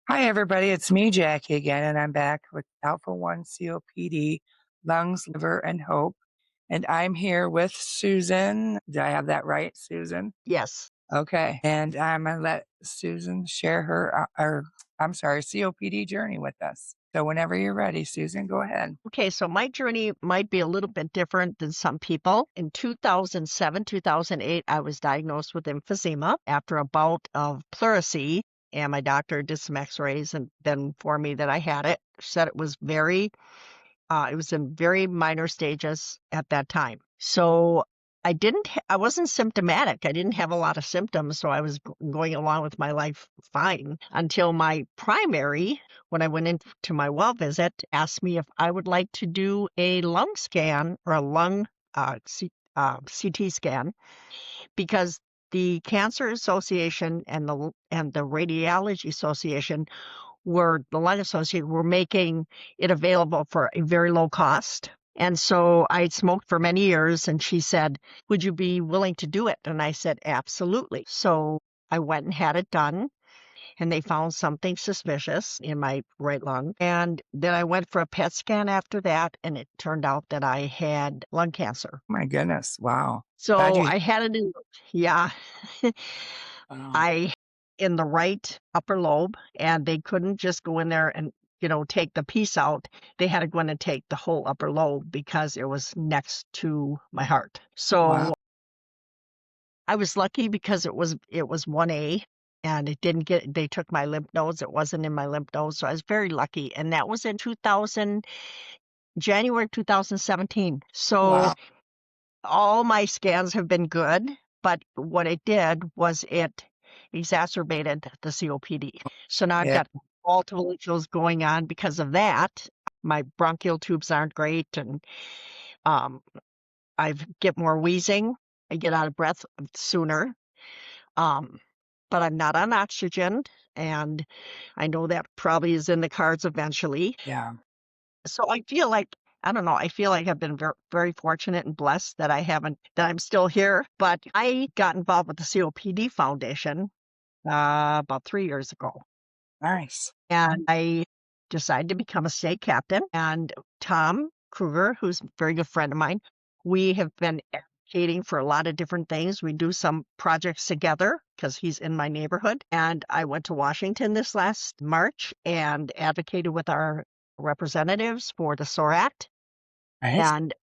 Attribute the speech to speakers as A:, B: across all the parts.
A: Hi, everybody. It's me, Jackie, again, and I'm back with Alpha 1 COPD, lungs, liver, and hope. And I'm here with Susan. Did I have that right, Susan?
B: Yes.
A: Okay. And I'm going to let Susan share I'm sorry, COPD journey with us. So whenever you're ready, Susan, go ahead.
B: Okay, so my journey might be a little bit different than some people. In 2007, 2008, I was diagnosed with emphysema after a bout of pleurisy, and my doctor did some x-rays and then informed me that I had it. Said it was in very minor stages at that time. So I wasn't symptomatic. I didn't have a lot of symptoms, so I was going along with my life fine until my primary, when I went into my well visit, asked me if I would like to do a lung scan or a lung CT scan because the Cancer Association and the Radiology Association the Lung Association were making it available for a very low cost. And so I had smoked for many years, and she said, "Would you be willing to do it?" And I said, "Absolutely." So I went and had it done, and they found something suspicious in my right lung. And then I went for a PET scan after that, and it turned out that I had lung cancer.
A: My goodness. Wow. Glad
B: So
A: you,
B: I had it yeah.
A: wow.
B: I in the right upper lobe, and they couldn't just go in there and, take the piece out. They had to go in and take the whole upper lobe because it was next to my heart.
A: Wow.
B: So I was lucky because it was 1A and they took my lymph nodes. It wasn't in my lymph nodes. So I was very lucky. And that was in January 2017. So
A: Wow.
B: all my scans have been good, but what it did was it exacerbated the COPD. So now I've
A: Yeah.
B: got multiple issues going on because of that. My bronchial tubes aren't great, and um, I get more wheezing. I get out of breath sooner. Um, but I'm not on oxygen, and I know that probably is in the cards eventually.
A: Yeah.
B: So I feel like I don't know, I feel like I've been very fortunate and blessed that I'm still here, but I got involved with the COPD Foundation, about 3 years ago,
A: Nice.
B: and I decided to become a state captain, and Tom Kruger, who's a very good friend of mine, we have been advocating for a lot of different things. We do some projects together because he's in my neighborhood, and I went to Washington this last March and advocated with our representatives for the SOAR Act,
A: Nice.
B: and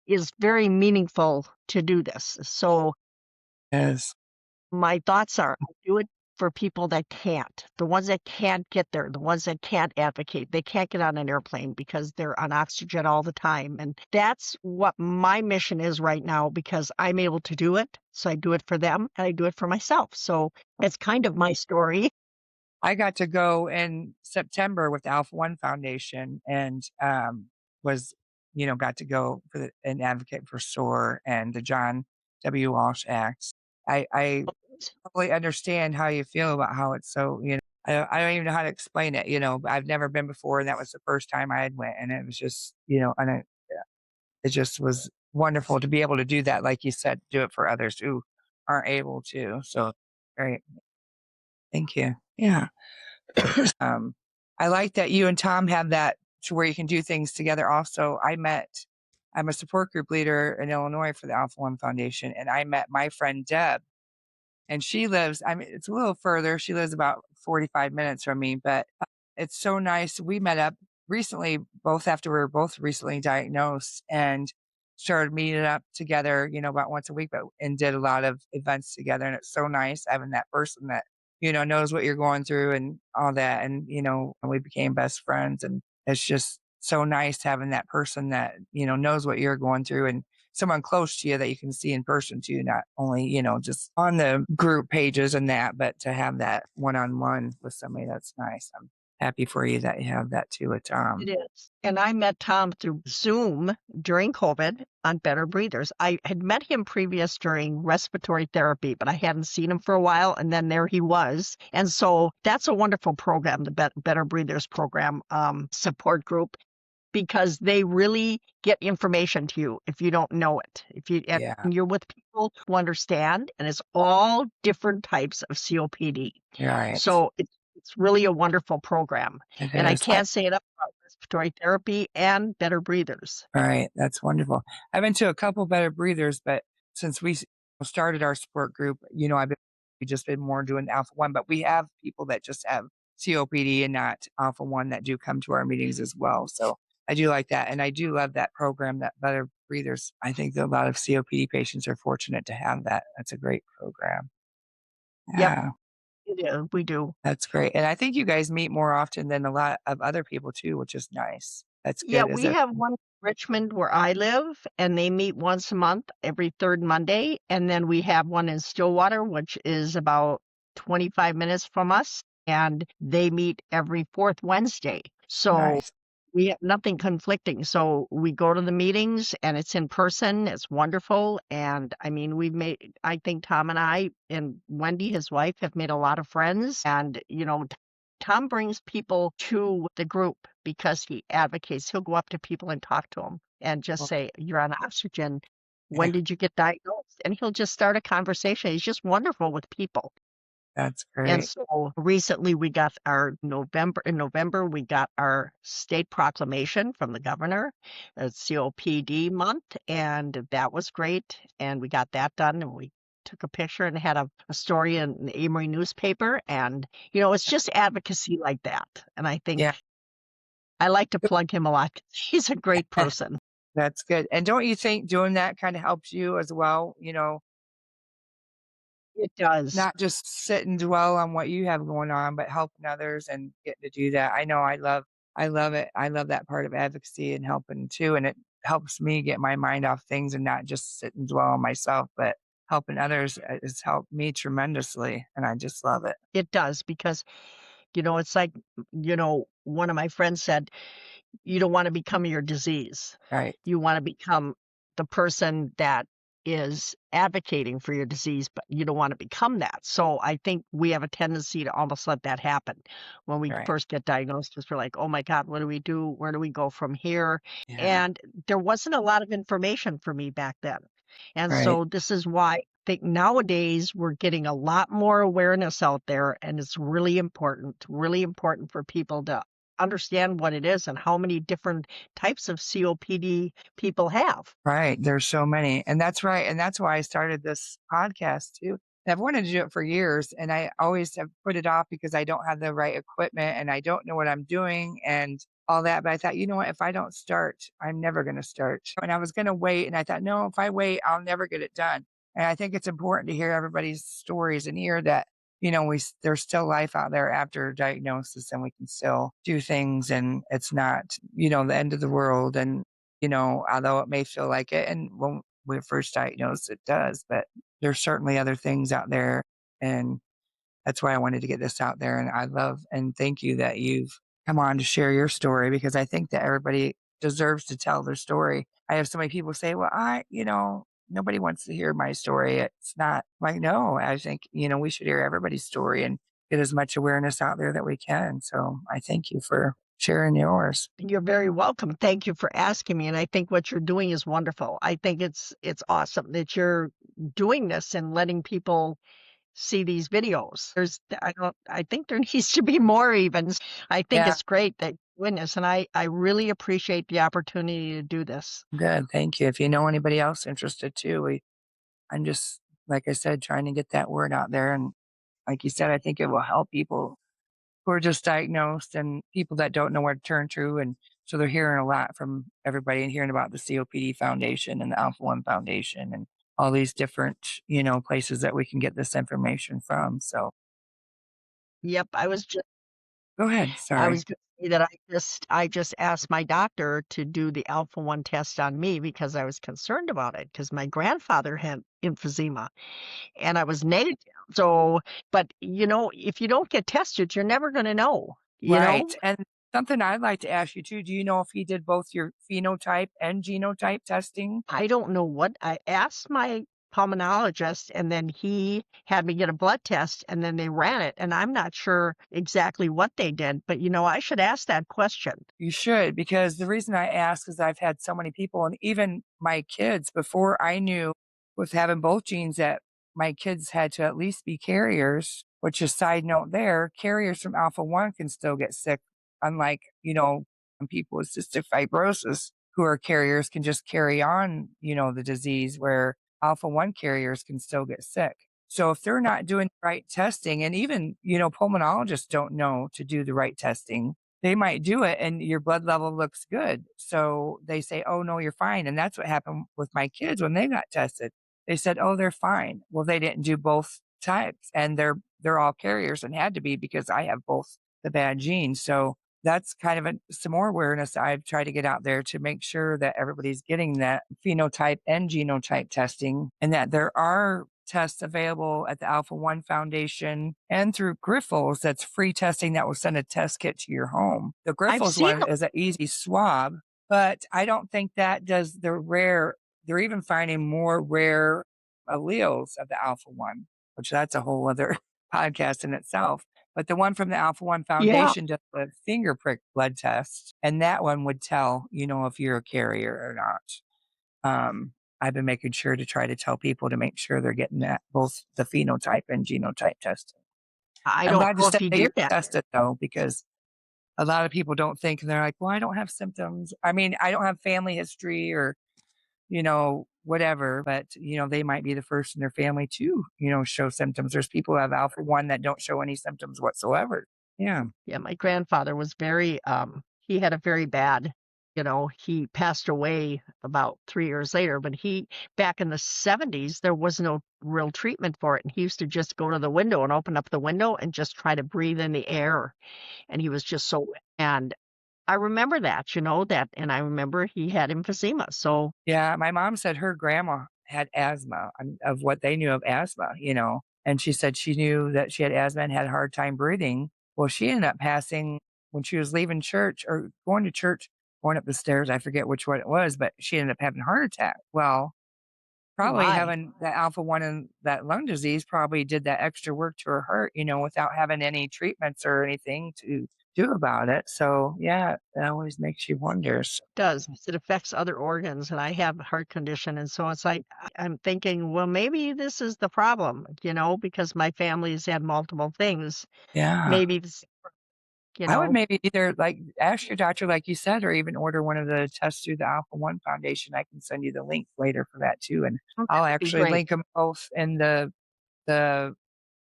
B: is very meaningful to do this. So
A: Yes.
B: my thoughts are I do it for people that can't, the ones that can't get there, the ones that can't advocate. They can't get on an airplane because they're on oxygen all the time. And that's what my mission is right now because I'm able to do it. So I do it for them and I do it for myself. So it's kind of my story.
A: I got to go in September with the Alpha One Foundation and was, got to go and advocate for SOAR and the John W. Walsh Act. I totally understand how you feel about how it's so, I don't even know how to explain it. I've never been before, and that was the first time I had went, and it was just, it just was wonderful to be able to do that, like you said, do it for others who aren't able to. So, great, thank you. Yeah. Um, I like that you and Tom have that to where you can do things together. Also, I'm a support group leader in Illinois for the Alpha One Foundation, and I met my friend Deb, and she lives, I mean, it's a little further. She lives about 45 minutes from me, but it's so nice. We met up recently, both after we were both recently diagnosed and started meeting up together, about once a week, and did a lot of events together. And it's so nice having that person that, knows what you're going through and all that. And, we became best friends. And it's just so nice having that person that, knows what you're going through and someone close to you that you can see in person too, not only, just on the group pages and that, but to have that one-on-one with somebody, that's nice. I'm happy for you that you have that too with
B: It
A: Tom.
B: is. And I met Tom through Zoom during COVID on Better Breathers. I had met him previous during respiratory therapy, but I hadn't seen him for a while. And then there he was. And so that's a wonderful program, the Better Breathers program support group, because they really get information to you if you don't know it. And
A: Yeah.
B: you're with people who understand, and it's all different types of COPD.
A: You're right.
B: So It's really a wonderful program.
A: It
B: And I
A: is.
B: can't say enough about respiratory therapy and Better Breathers.
A: Right, that's wonderful. I've been to a couple Better Breathers, but since we started our support group, we just been more doing Alpha One, but we have people that just have COPD and not Alpha One that do come to our meetings as well. So I do like that, and I do love that program, that Better Breathers. I think that a lot of COPD patients are fortunate to have that. That's a great program.
B: Yep,
A: Yeah,
B: we do.
A: that's great, and I think you guys meet more often than a lot of other people too, which is nice. That's
B: Yeah,
A: good. Is
B: we
A: it?
B: have one in Richmond where I live, and they meet once a month, every third Monday. And then we have one in Stillwater, which is about 25 minutes from us, and they meet every fourth Wednesday. So
A: Nice.
B: we have nothing conflicting. So we go to the meetings and it's in person. It's wonderful. And I mean, I think Tom and I and Wendy, his wife, have made a lot of friends. And, Tom brings people to the group because he advocates. He'll go up to people and talk to them and just
A: Well,
B: say, "You're on oxygen. When
A: yeah,
B: did you get diagnosed?" And he'll just start a conversation. He's just wonderful with people.
A: that's
B: And
A: great.
B: so recently we got in November, we got our state proclamation from the governor, COPD month, and that was great. And we got that done and we took a picture and had a story in the Amory newspaper. And, it's just advocacy like that. And I
A: Yeah.
B: think I like to plug him a lot. He's a great person.
A: That's good. And don't you think doing that kinda helps you as well,
B: It does.
A: not just sit and dwell on what you have going on, but helping others and getting to do that. I know I love it. I love that part of advocacy and helping too, and it helps me get my mind off things and not just sit and dwell on myself, but helping others, has helped me tremendously, and I just love it.
B: It does because, it's like, one of my friends said, you don't want to become your disease.
A: Right,
B: You want to become the person that is advocating for your disease, but you don't want to become that. So I think we have a tendency to almost let that happen when we
A: right.
B: first get diagnosed, because we're like, oh my God, what do we do? Where do we go from here?
A: Yeah,
B: And there wasn't a lot of information for me back then. And
A: right.
B: so this is why I think nowadays we're getting a lot more awareness out there, and it's really important for people to understand what it is and how many different types of COPD people have.
A: Right, there's so many, and that's right, and that's why I started this podcast too. And I've wanted to do it for years, and I always have put it off because I don't have the right equipment and I don't know what I'm doing and all that. But I thought, you know what? If I don't start, I'm never going to start. And I was going to wait, and I thought, no, if I wait, I'll never get it done. And I think it's important to hear everybody's stories and hear that there's still life out there after diagnosis, and we can still do things, and it's not the end of the world. And although it may feel like it, and when we're first diagnosed, it does, but there's certainly other things out there. And that's why I wanted to get this out there. And I love and thank you that you've come on to share your story, because I think that everybody deserves to tell their story. I have so many people say, well, nobody wants to hear my story. It's not like, no, I think, we should hear everybody's story and get as much awareness out there that we can. So I thank you for sharing yours.
B: You're very welcome. Thank you for asking me. And I think what you're doing is wonderful. I think it's awesome that you're doing this and letting people see these videos. I think there needs to be more even. I think
A: Yeah.
B: it's great that you're doing this, and I really appreciate the opportunity to do this.
A: Good, thank you. If you know anybody else interested too, I'm just, like I said, trying to get that word out there. And like you said, I think it will help people who are just diagnosed and people that don't know where to turn to. And so they're hearing a lot from everybody and hearing about the COPD Foundation and the Alpha One Foundation and all these different, places that we can get this information from. So
B: Yep,
A: go ahead.
B: I
A: Sorry.
B: was gonna say that I just asked my doctor to do the alpha 1 test on me because I was concerned about it because my grandfather had emphysema and I was negative. So, but if you don't get tested, you're never gonna know, you
A: Right.
B: know?
A: And something I'd like to ask you too, do you know if he did both your phenotype and genotype testing?
B: I don't know what I asked my pulmonologist, and then he had me get a blood test, and then they ran it, and I'm not sure exactly what they did, but, I should ask that question.
A: You should, because the reason I ask is I've had so many people, and even my kids, before I knew with having both genes that my kids had to at least be carriers. which is side note there, carriers from Alpha 1 can still get sick, unlike, some people with cystic fibrosis who are carriers can just carry on, the disease where Alpha 1 carriers can still get sick. So if they're not doing the right testing, and even, pulmonologists don't know to do the right testing, they might do it and your blood level looks good. So they say, oh, no, you're fine. And that's what happened with my kids when they got tested. They said, oh, they're fine. Well, they didn't do both types and they're all carriers and had to be because I have both the bad genes. So that's kind of some more awareness I've tried to get out there to make sure that everybody's getting that phenotype and genotype testing, and that there are tests available at the Alpha 1 Foundation and through Grifols. That's free testing that will send a test kit to your home. The
B: I've
A: Grifols
B: seen
A: one is an easy swab, but I don't think that does the rare. They're even finding more rare alleles of the Alpha 1, which that's a whole other podcast in itself. But the one from the Alpha 1
B: yeah,
A: Foundation does a finger prick blood test, and that one would tell, if you're a carrier or not. I've been making sure to try to tell people to make sure they're getting that, both the phenotype and genotype testing.
B: I
A: I'm
B: don't
A: glad you
B: know
A: said
B: if you
A: that you're
B: did that.
A: tested though, because a lot of people don't think, and they're like, well, I don't have symptoms. I mean, I don't have family history or, whatever, but, they might be the first in their family to, show symptoms. There's people who have Alpha 1 that don't show any symptoms whatsoever. Yeah.
B: Yeah, my grandfather was very, he had a very bad, he passed away about 3 years later, but back in the 70s, there was no real treatment for it, and he used to just go to the window and open up the window and just try to breathe in the air, and he was just so, and I remember that, and I remember he had emphysema, so
A: Yeah, my mom said her grandma had asthma, of what they knew of asthma, and she said she knew that she had asthma and had a hard time breathing. Well, she ended up passing when she was leaving church or going to church, going up the stairs. I forget which one it was, but she ended up having a heart attack. Well,
B: oh
A: probably
B: my.
A: having that Alpha 1 and that lung disease probably did that extra work to her heart, without having any treatments or anything to do about it. So, yeah, that always makes you wonder. So,
B: Does. It affects other organs, and I have a heart condition, and so it's like, I'm thinking, "Well, maybe this is the problem," because my family's had multiple things.
A: yeah.
B: Maybe this you
A: I would
B: know?
A: maybe either, like, ask your doctor, like you said, or even order one of the tests through the Alpha One Foundation. I can send you the link later for that too, and
B: Oh, that
A: I'll
B: would be
A: actually
B: great.
A: link them both in the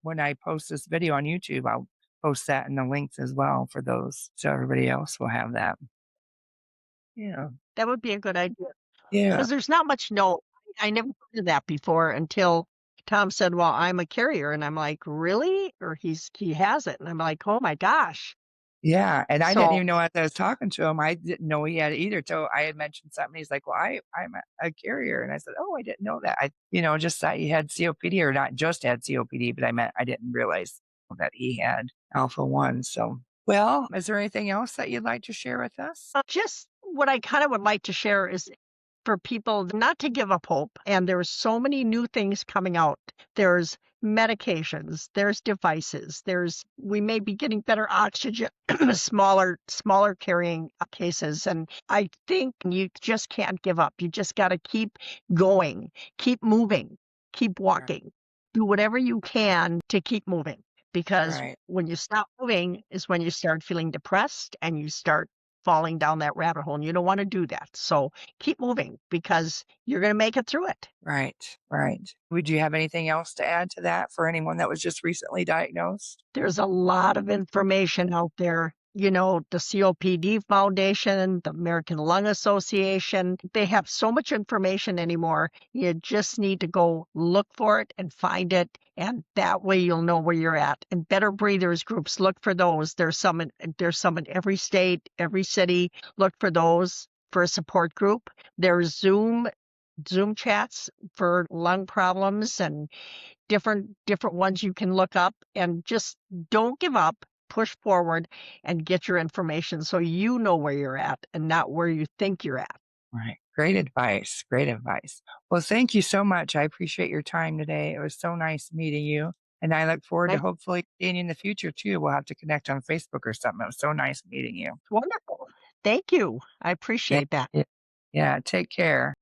A: when I post this video on YouTube, I'll post that in the links as well for those, so everybody else will have that. Yeah,
B: That would be a good idea
A: yeah,
B: because there's not much no I never heard of that before until Tom said, "Well, I'm a carrier," and I'm like, "Really?" Or he has it, and I'm like, "Oh my gosh."
A: yeah, and I didn't
B: So
A: even know as I was talking to him, I didn't know he had it either till I had mentioned something. He's like, "Well, I'm a carrier," and I said, "Oh, I didn't know that." I, just thought he had COPD, or not just had COPD, but I didn't realize that he had Alpha 1. So, well, is there anything else that you'd like to share with us?
B: just what I kinda would like to share is for people not to give up hope, and there's so many new things coming out. There's medications, there's devices, we may be getting better oxygen, smaller carrying cases, and I think you just can't give up. You just gotta keep going, keep moving, keep
A: Right,
B: walking. Do whatever you can to keep moving, because
A: right,
B: when you stop moving is when you start feeling depressed and you start falling down that rabbit hole, and you don't wanna do that. So keep moving because you're gonna make it through it.
A: right, right. Would you have anything else to add to that for anyone that was just recently diagnosed?
B: There's a lot of information out there. The COPD Foundation, the American Lung Association, they have so much information anymore. You just need to go look for it and find it, and that way you'll know where you're at. And Better Breathers groups, look for those. There's some in every state, every city. Look for those for a support group. There's Zoom chats for lung problems and different ones you can look up, and just don't give up, push forward and get your information so you know where you're at and not where you think you're at.
A: Right. Great advice. Great advice. Well, thank you so much. I appreciate your time today. It was so nice meeting you. And I look forward to
B: Nice.
A: hopefully seeing you in the future too. We'll have to connect on Facebook or something. It was so nice meeting you.
B: Wonderful. Thank you. I
A: Yeah.
B: appreciate that.
A: Yeah. Yeah. Take care.